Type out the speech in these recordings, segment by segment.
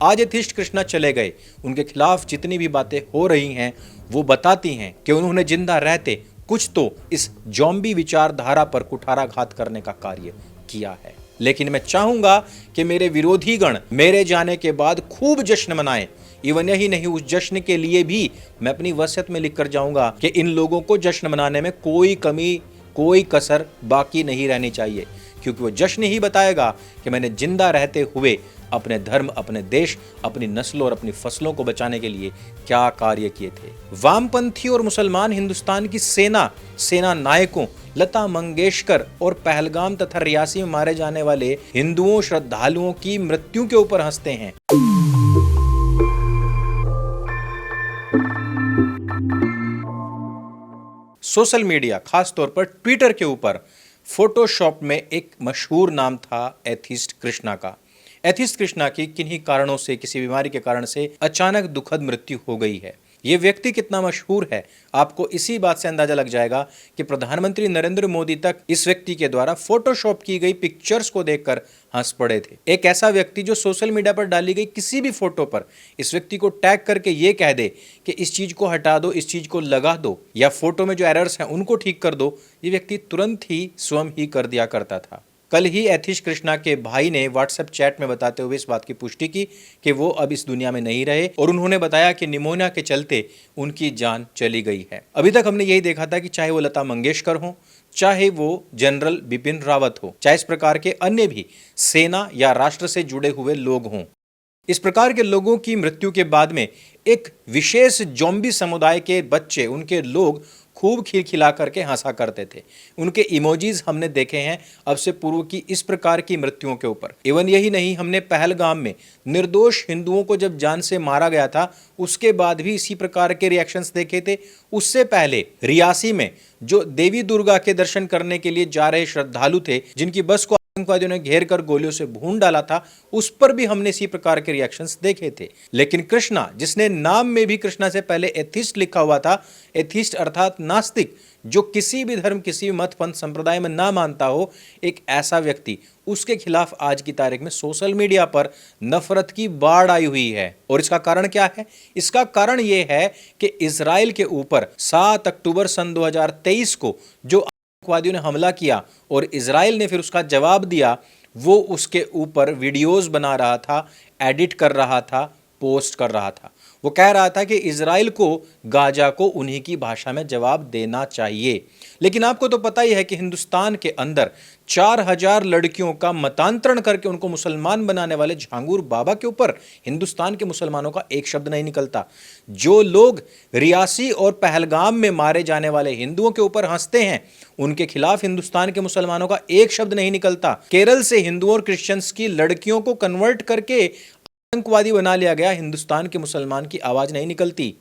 आज एथिस्ट कृष्णा चले गए, उनके खिलाफ जितनी भी बातें हो रही हैं वो बताती हैं कि उन्होंने जिंदा रहते कुछ तो इस जॉम्बी विचारधारा पर कुठाराघात करने का कार्य किया है। लेकिन मैं चाहूंगा कि मेरे विरोधी गण मेरे जाने के बाद खूब जश्न मनाएं। इवन यही नहीं, उस जश्न के लिए भी मैं अपनी वसीयत में लिख कर जाऊंगा कि इन लोगों को जश्न मनाने में कोई कमी, कोई कसर बाकी नहीं रहनी चाहिए, क्योंकि वो जश्न ही बताएगा कि मैंने जिंदा रहते हुए अपने धर्म, अपने देश, अपनी नस्लों और अपनी फसलों को बचाने के लिए क्या कार्य किए थे। वामपंथी और मुसलमान हिंदुस्तान की सेना नायकों लता मंगेशकर और पहलगाम तथा रियासी में मारे जाने वाले हिंदुओं श्रद्धालुओं की मृत्यु के ऊपर हंसते हैं। सोशल मीडिया, खास तौर पर ट्विटर के ऊपर फोटोशॉप में एक मशहूर नाम था एथिस्ट कृष्णा का। एथिस्ट कृष्णा की किन्हीं कारणों से, किसी बीमारी के कारण से अचानक दुखद मृत्यु हो गई है। ये व्यक्ति कितना मशहूर है आपको इसी बात से अंदाजा लग जाएगा कि प्रधानमंत्री नरेंद्र मोदी तक इस व्यक्ति के द्वारा फोटोशॉप की गई पिक्चर्स को देखकर हंस पड़े थे। एक ऐसा व्यक्ति जो सोशल मीडिया पर डाली गई किसी भी फोटो पर इस व्यक्ति को टैग करके ये कह दे कि इस चीज को हटा दो, इस चीज को लगा दो, या फोटो में जो एरर्स हैं उनको ठीक कर दो, ये व्यक्ति तुरंत ही स्वयं ही कर दिया करता था। कल ही एथिस्ट कृष्णा के भाई ने व्हाट्सएप चैट में बताते हुए इस बात की पुष्टि की कि वो अब इस दुनिया में नहीं रहे, और उन्होंने बताया कि निमोनिया के चलते उनकी जान चली गई है। अभी तक हमने यही देखा था कि चाहे वो लता मंगेशकर हो, चाहे वो जनरल बिपिन रावत हो, चाहे इस प्रकार के अन्य भी सेना या राष्ट्र से जुड़े हुए लोग हों, इस प्रकार के लोगों की मृत्यु के बाद में एक विशेष जॉम्बी समुदाय के बच्चे, उनके लोग खूब खिलखिला करके हंसा करते थे। उनके इमोजीज हमने देखे हैं अब से पूर्व की इस प्रकार की मृत्युओं के ऊपर। इवन यही नहीं, हमने पहलगाम में निर्दोष हिंदुओं को जब जान से मारा गया था उसके बाद भी इसी प्रकार के रिएक्शंस देखे थे। उससे पहले रियासी में जो देवी दुर्गा के दर्शन करने के लिए जा रहे श्रद्धालु थे, जिनकी बस को आतंकवादियों ने घेर कर गोलियों से भून डाला था, उस पर भी हमने इसी प्रकार के रिएक्शंस देखे थे। लेकिन कृष्णा, जिसने नाम में भी कृष्णा से पहले एथिस्ट लिखा हुआ था, एथिस्ट अर्थात नास्तिक, जो किसी भी धर्म, किसी भी मत पंथ संप्रदाय में ना मानता हो, एक ऐसा व्यक्ति, उसके खिलाफ आज की तारीख में सोशल मीडिया पर नफरत की बाढ़ आई हुई है। और इसका कारण क्या है? इसका कारण यह है कि इजराइल के ऊपर 7 अक्टूबर सन 2023 को जो आतंकवादियों ने हमला किया और इजराइल ने फिर उसका जवाब दिया, वो उसके ऊपर वीडियोस बना रहा था, एडिट कर रहा था, पोस्ट कर रहा था। वो कह रहा था कि इजराइल को, गाजा को उन्हीं की भाषा में जवाब देना चाहिए। लेकिन आपको तो पता ही है कि हिंदुस्तान के अंदर 4000 लड़कियों का मतांतरण करके उनको मुसलमान बनाने वाले झांगुर बाबा के ऊपर हिंदुस्तान के मुसलमानों का एक शब्द नहीं निकलता। जो लोग रियासी और पहलगाम में मारे जाने वाले हिंदुओं के ऊपर हंसते हैं, उनके खिलाफ हिंदुस्तान के मुसलमानों का एक शब्द नहीं निकलता। केरल से हिंदुओं और क्रिश्चियंस की लड़कियों को कन्वर्ट करके आतंकवादी बना लिया गया, हिंदुस्तान के मुसलमान की आवाज नहीं निकलती।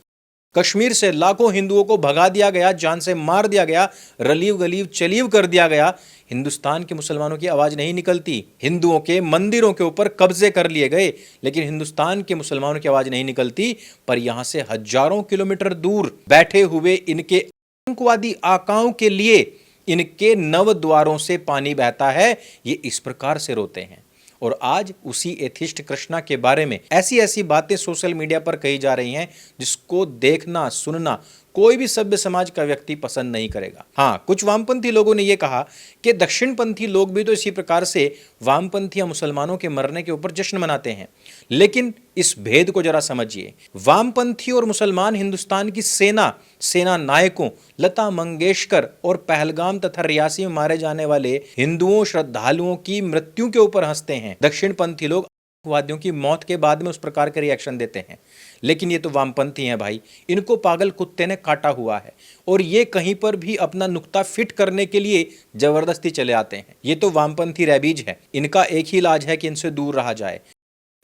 कश्मीर से लाखों हिंदुओं को भगा दिया गया, जान से मार दिया गया, रलीव गलीव चलीव कर दिया गया, हिंदुस्तान के मुसलमानों की आवाज नहीं निकलती। हिंदुओं के मंदिरों के ऊपर कब्जे कर लिए गए, लेकिन हिंदुस्तान के मुसलमानों की आवाज नहीं निकलती। पर यहां से हजारों किलोमीटर दूर बैठे हुए इनके आतंकवादी आकाओं के लिए इनके नव द्वारों से पानी बहता है, ये इस प्रकार से रोते हैं। और आज उसी एथिस्ट कृष्णा के बारे में ऐसी ऐसी बातें सोशल मीडिया पर कही जा रही हैं जिसको देखना, सुनना कोई भी सभ्य समाज का व्यक्ति पसंद नहीं करेगा। हाँ, कुछ वामपंथी लोगों ने यह कहा कि दक्षिणपंथी लोग भी तो इसी प्रकार से वामपंथी या मुसलमानों के मरने के ऊपर जश्न मनाते हैं। लेकिन इस भेद को जरा समझिए। वामपंथी और मुसलमान हिंदुस्तान की सेना नायकों लता मंगेशकर और पहलगाम तथा रियासी में मारे जाने वाले हिंदुओं श्रद्धालुओं की मृत्यु के ऊपर हंसते हैं। दक्षिणपंथी लोग वादियों की मौत के बाद में उस प्रकार के रिएक्शन देते हैं। लेकिन ये तो वामपंथी हैं भाई, इनको पागल कुत्ते ने काटा हुआ है, और ये कहीं पर भी अपना नुक्ता फिट करने के लिए जबरदस्ती चले आते हैं। ये तो वामपंथी रैबीज है, इनका एक ही इलाज है कि इनसे दूर रहा जाए।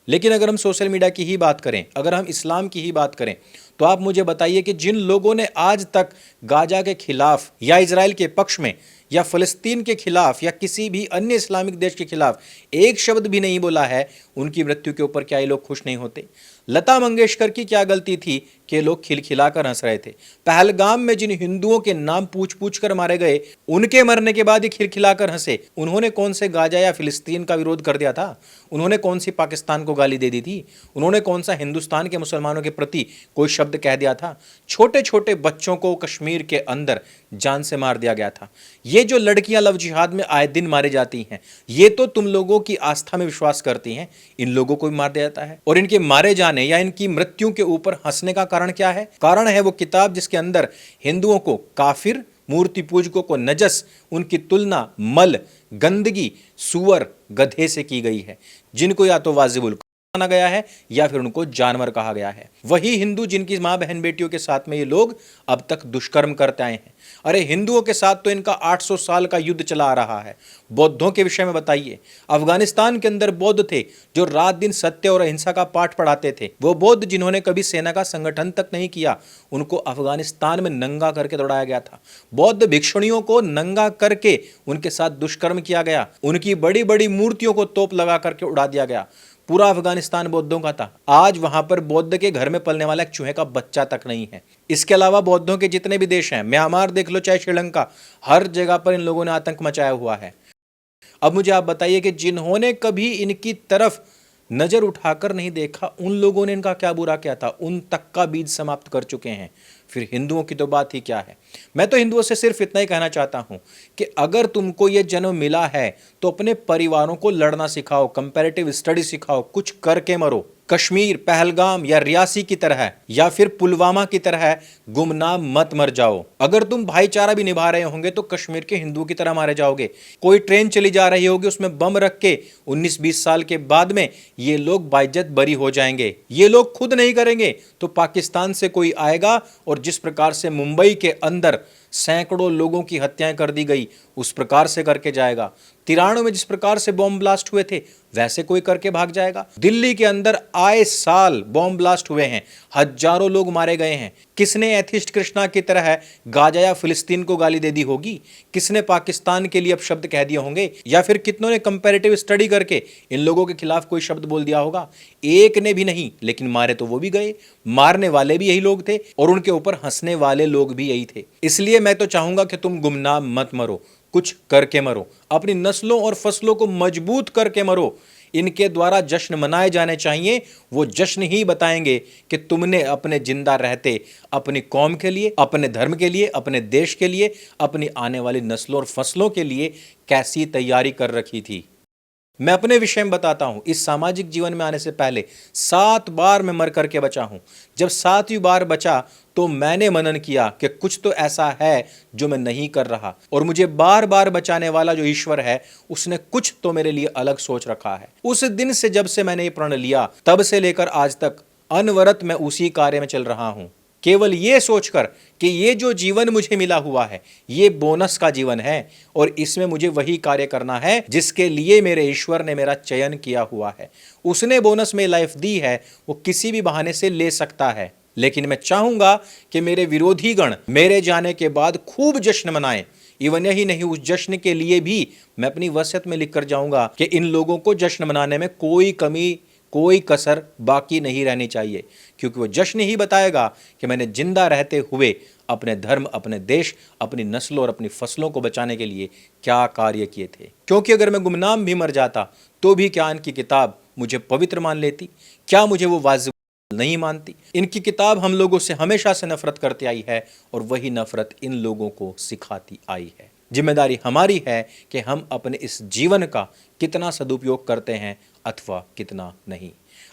लेकिन अगर हम सोशल मीडिया की ही बात करें, अगर हम इस्लाम की ही बात करें, तो आप मुझे बताइए कि जिन लोगों ने आज तक गाजा के खिलाफ या इजराइल के पक्ष में या फ़लस्तीन के खिलाफ या किसी भी अन्य इस्लामिक देश के खिलाफ एक शब्द भी नहीं बोला है, उनकी मृत्यु के ऊपर क्या ये लोग खुश नहीं होते? लता मंगेशकर की क्या गलती थी कि लोग खिलखिलाकर हंस रहे थे? पहलगाम में जिन हिंदुओं के नाम पूछ पूछ कर मारे गए, उनके मरने के बाद ये खिलखिलाकर हंसे। उन्होंने कौन से गाजा या फिलिस्तीन का विरोध कर दिया था? उन्होंने कौन सी पाकिस्तान को गाली दे दी थी? उन्होंने कौन सा हिंदुस्तान के मुसलमानों के प्रति कोई शब्द कह दिया था? छोटे छोटे बच्चों को कश्मीर के अंदर जान से मार दिया गया था। ये जो लड़कियां लव जिहाद में आए दिन मारी जाती हैं, ये तो तुम लोगों की आस्था में विश्वास करती हैं, इन लोगों को भी मार दिया जाता है। और इनके मारे जाने या इनकी मृत्यु के ऊपर हंसने का कारण क्या है? कारण है वो किताब जिसके अंदर हिंदुओं को काफिर, मूर्ति पूजकों को नजस, उनकी तुलना मल, गंदगी, सुअर, गधे से की गई है, जिनको या तो वाजिबुल माना गया है या फिर उनको जानवर कहा गया है। वही हिंदू जिनकी मां बहन बेटियों के साथ में ये लोग अब तक दुष्कर्म करते आए हैं। अरे हिंदुओं के साथ तो इनका 800 साल का युद्ध चला आ रहा है। बौद्धों के विषय में बताइए। अफगानिस्तान के अंदर बौद्ध थे जो रात दिन सत्य और अहिंसा का पाठ पढ़ाते थे। वो बौद्ध जिन्होंने कभी सेना का संगठन तक नहीं किया, उनको अफगानिस्तान में नंगा करके दौड़ाया गया था। बौद्ध भिक्षुणियों को नंगा करके उनके साथ दुष्कर्म किया गया। उनकी बड़ी बड़ी मूर्तियों को तोप लगा करके उड़ा दिया गया। पूरा अफगानिस्तान बौद्धों का था। आज वहां पर बौद्ध के घर में पलने वाला एक चूहे का बच्चा तक नहीं है। इसके अलावा बौद्धों के जितने भी देश हैं, म्यांमार देख लो चाहे श्रीलंका, हर जगह पर इन लोगों ने आतंक मचाया हुआ है। अब मुझे आप बताइए कि जिन्होंने कभी इनकी तरफ नजर उठाकर नहीं देखा, उन लोगों ने इनका क्या बुरा किया था? उन तक का बीज समाप्त कर चुके हैं। फिर हिंदुओं की तो बात ही क्या है। मैं तो हिंदुओं से सिर्फ इतना ही कहना चाहता हूं कि अगर तुमको यह जन्म मिला है तो अपने परिवारों को लड़ना सिखाओ, कंपैरेटिव स्टडी सिखाओ, कुछ करके मरो। कश्मीर, पहलगाम या रियासी की तरह या फिर पुलवामा की तरह गुमनाम मत मर जाओ। अगर तुम भाईचारा भी निभा रहे होंगे तो कश्मीर के हिंदुओं की तरह मारे जाओगे। कोई ट्रेन चली जा रही होगी, उसमें बम रख के 19-20 साल के बाद में ये लोग बाइज्जत बरी हो जाएंगे। ये लोग खुद नहीं करेंगे तो पाकिस्तान से कोई आएगा और जिस प्रकार से मुंबई के अंदर सैकड़ों लोगों की हत्याएं कर दी गई, उस प्रकार से करके जाएगा। 93 में जिस प्रकार से बॉम्ब ब्लास्ट हुए थे, वैसे कोई करके भाग जाएगा। दिल्ली के अंदर आए साल बॉम्ब ब्लास्ट हुए हैं, हजारों लोग मारे गए हैं। किसने एथिस्ट कृष्णा की तरह गाजा या फिलिस्तीन को गाली दे दी होगी? किसने पाकिस्तान के लिए अब शब्द कह दिए होंगे? या फिर कितनों ने कंपैरेटिव स्टडी करके इन लोगों के खिलाफ कोई शब्द बोल दिया होगा? एक ने भी नहीं, लेकिन मारे तो वो भी गए। मारने वाले भी यही लोग थे और उनके ऊपर हंसने वाले लोग भी यही थे। इसलिए मैं तो चाहूंगा कि तुम गुमनाम मत मरो, कुछ करके मरो। अपनी नस्लों और फसलों को मजबूत करके मरो। इनके द्वारा जश्न मनाए जाने चाहिए। वो जश्न ही बताएंगे कि तुमने अपने जिंदा रहते अपनी कौम के लिए, अपने धर्म के लिए, अपने देश के लिए, अपनी आने वाली नस्लों और फसलों के लिए कैसी तैयारी कर रखी थी। मैं अपने विषय में बताता हूं, इस सामाजिक जीवन में आने से पहले 7 बार मैं मर करके बचा हूं। जब 7वीं बार बचा तो मैंने मनन किया कि कुछ तो ऐसा है जो मैं नहीं कर रहा, और मुझे बार बार बचाने वाला जो ईश्वर है, उसने कुछ तो मेरे लिए अलग सोच रखा है। उस दिन से जब से मैंने ये प्रण लिया, तब से लेकर आज तक अनवरत मैं उसी कार्य में चल रहा हूं, केवल ये सोचकर कि ये जो जीवन मुझे मिला हुआ है, ये बोनस का जीवन है और इसमें मुझे वही कार्य करना है जिसके लिए मेरे ईश्वर ने मेरा चयन किया हुआ है। उसने बोनस में लाइफ दी है, वो किसी भी बहाने से ले सकता है। लेकिन मैं चाहूंगा कि मेरे विरोधी गण मेरे जाने के बाद खूब जश्न मनाएं। इवन यही नहीं, उस जश्न के लिए भी मैं अपनी वसीयत में लिख कर जाऊंगा कि इन लोगों को जश्न मनाने में कोई कमी, कोई कसर बाकी नहीं रहनी चाहिए, क्योंकि वो जश्न ही बताएगा कि मैंने जिंदा रहते हुए अपने धर्म, अपने देश, अपनी नस्लों और अपनी फसलों को बचाने के लिए क्या कार्य किए थे। क्योंकि अगर मैं गुमनाम भी मर जाता तो भी क्या इनकी किताब मुझे पवित्र मान लेती? क्या मुझे वो वाजिब नहीं मानती? इनकी किताब हम लोगों से हमेशा से नफरत करती आई है और वही नफरत इन लोगों को सिखाती आई है। जिम्मेदारी हमारी है कि हम अपने इस जीवन का कितना सदुपयोग करते हैं अथवा कितना नहीं।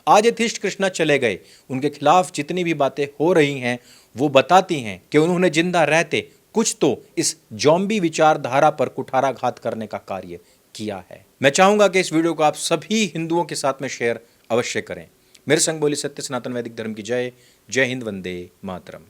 आज एथिस्ट कृष्णा चले गए, उनके खिलाफ जितनी भी बातें हो रही हैं वो बताती हैं कि उन्होंने जिंदा रहते कुछ तो इस जॉम्बी विचारधारा पर कुठाराघात करने का कार्य किया है। मैं चाहूंगा कि इस वीडियो को आप सभी हिंदुओं के साथ में शेयर अवश्य करें। मेरे संग बोली सत्य सनातन वैदिक धर्म की जय। जय हिंद, वंदे मातरम।